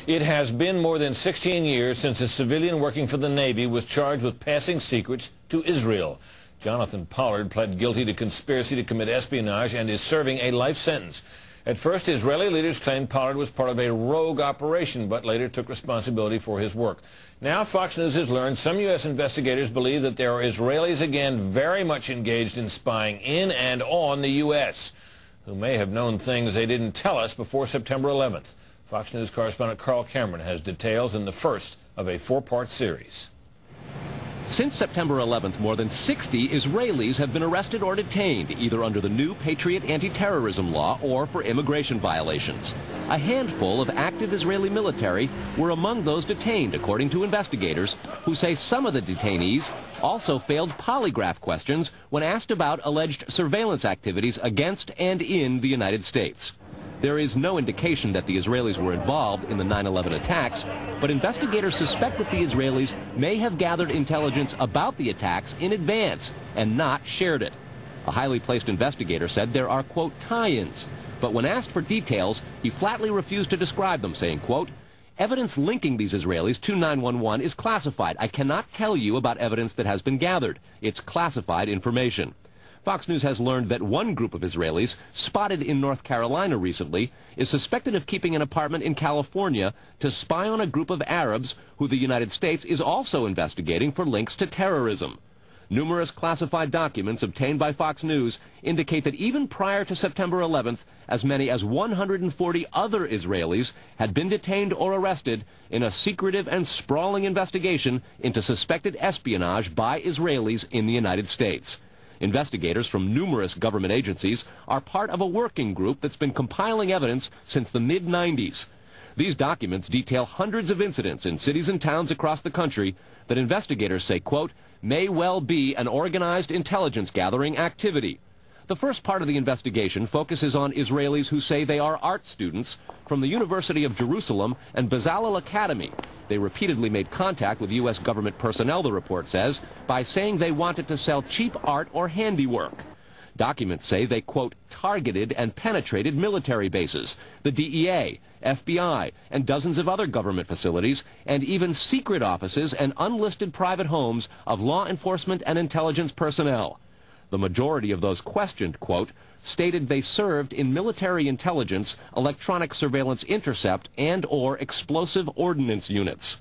It has been more than 16 years since a civilian working for the Navy was charged with passing secrets to Israel. Jonathan Pollard pled guilty to conspiracy to commit espionage and is serving a life sentence. At first, Israeli leaders claimed Pollard was part of a rogue operation, but later took responsibility for his work. Now, Fox News has learned some U.S. investigators believe that there are Israelis again very much engaged in spying in and on the U.S., who may have known things they didn't tell us before September 11th. Fox News correspondent Carl Cameron has details in the first of a four-part series. Since September 11th, more than 60 Israelis have been arrested or detained, either under the new Patriot anti-terrorism law or for immigration violations. A handful of active Israeli military were among those detained, according to investigators, who say some of the detainees also failed polygraph questions when asked about alleged surveillance activities against and in the United States. There is no indication that the Israelis were involved in the 9/11 attacks, but investigators suspect that the Israelis may have gathered intelligence about the attacks in advance and not shared it. A highly placed investigator said there are, quote, tie-ins, but when asked for details, he flatly refused to describe them, saying, quote, evidence linking these Israelis to 9/11 is classified. I cannot tell you about evidence that has been gathered. It's classified information. Fox News has learned that one group of Israelis, spotted in North Carolina recently, is suspected of keeping an apartment in California to spy on a group of Arabs who the United States is also investigating for links to terrorism. Numerous classified documents obtained by Fox News indicate that even prior to September 11th, as many as 140 other Israelis had been detained or arrested in a secretive and sprawling investigation into suspected espionage by Israelis in the United States. Investigators from numerous government agencies are part of a working group that's been compiling evidence since the mid-90s. These documents detail hundreds of incidents in cities and towns across the country that investigators say, quote, may well be an organized intelligence gathering activity. The first part of the investigation focuses on Israelis who say they are art students from the University of Jerusalem and Bezalel Academy. They repeatedly made contact with U.S. government personnel, the report says, by saying they wanted to sell cheap art or handiwork. Documents say they, quote, targeted and penetrated military bases, the DEA, FBI, and dozens of other government facilities, and even secret offices and unlisted private homes of law enforcement and intelligence personnel. The majority of those questioned, quote, stated they served in military intelligence, electronic surveillance intercept, and or explosive ordnance units.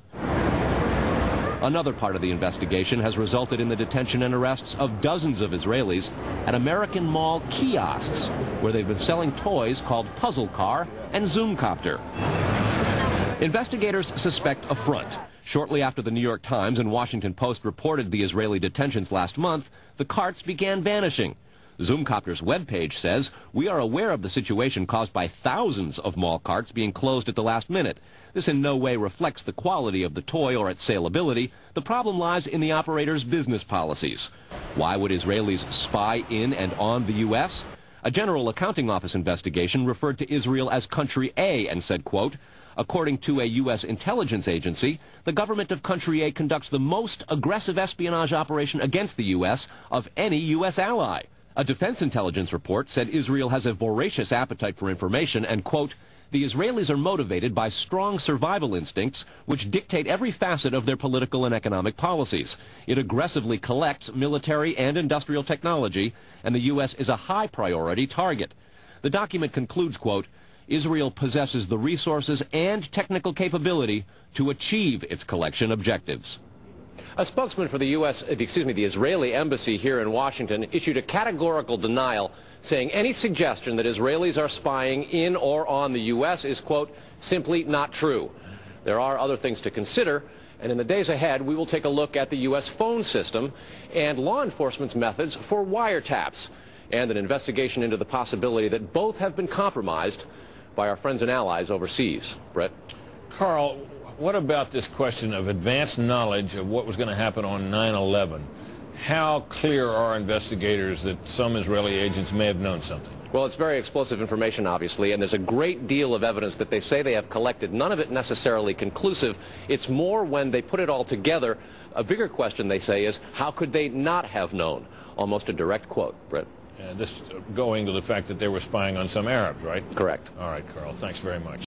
Another part of the investigation has resulted in the detention and arrests of dozens of Israelis at American Mall kiosks, where they've been selling toys called Puzzle Car and Zoomcopter. Investigators suspect a front. Shortly after the New York Times and Washington Post reported the Israeli detentions last month, the carts began vanishing. Zoomcopter's webpage says, we are aware of the situation caused by thousands of mall carts being closed at the last minute. This in no way reflects the quality of the toy or its saleability. The problem lies in the operator's business policies. Why would Israelis spy in and on the U.S.? A General Accounting Office investigation referred to Israel as Country A and said, quote, according to a U.S. intelligence agency, the government of Country A conducts the most aggressive espionage operation against the U.S. of any U.S. ally. A defense intelligence report said Israel has a voracious appetite for information and, quote, the Israelis are motivated by strong survival instincts which dictate every facet of their political and economic policies. It aggressively collects military and industrial technology, and the U.S. is a high priority target. The document concludes, quote, Israel possesses the resources and technical capability to achieve its collection objectives. A spokesman for the Israeli embassy here in Washington issued a categorical denial, saying any suggestion that Israelis are spying in or on the U.S. is, quote, simply not true. There are other things to consider, and in the days ahead, we will take a look at the U.S. phone system and law enforcement's methods for wiretaps, and an investigation into the possibility that both have been compromised by our friends and allies overseas. Brett? Carl, what about this question of advanced knowledge of what was going to happen on 9/11? How clear are investigators that some Israeli agents may have known something? Well, it's very explosive information, obviously, and there's a great deal of evidence that they say they have collected, none of it necessarily conclusive. It's more when they put it all together. A bigger question, they say, is how could they not have known? Almost a direct quote, Brett. This going to the fact that they were spying on some Arabs, right? Correct. All right, Carl, thanks very much.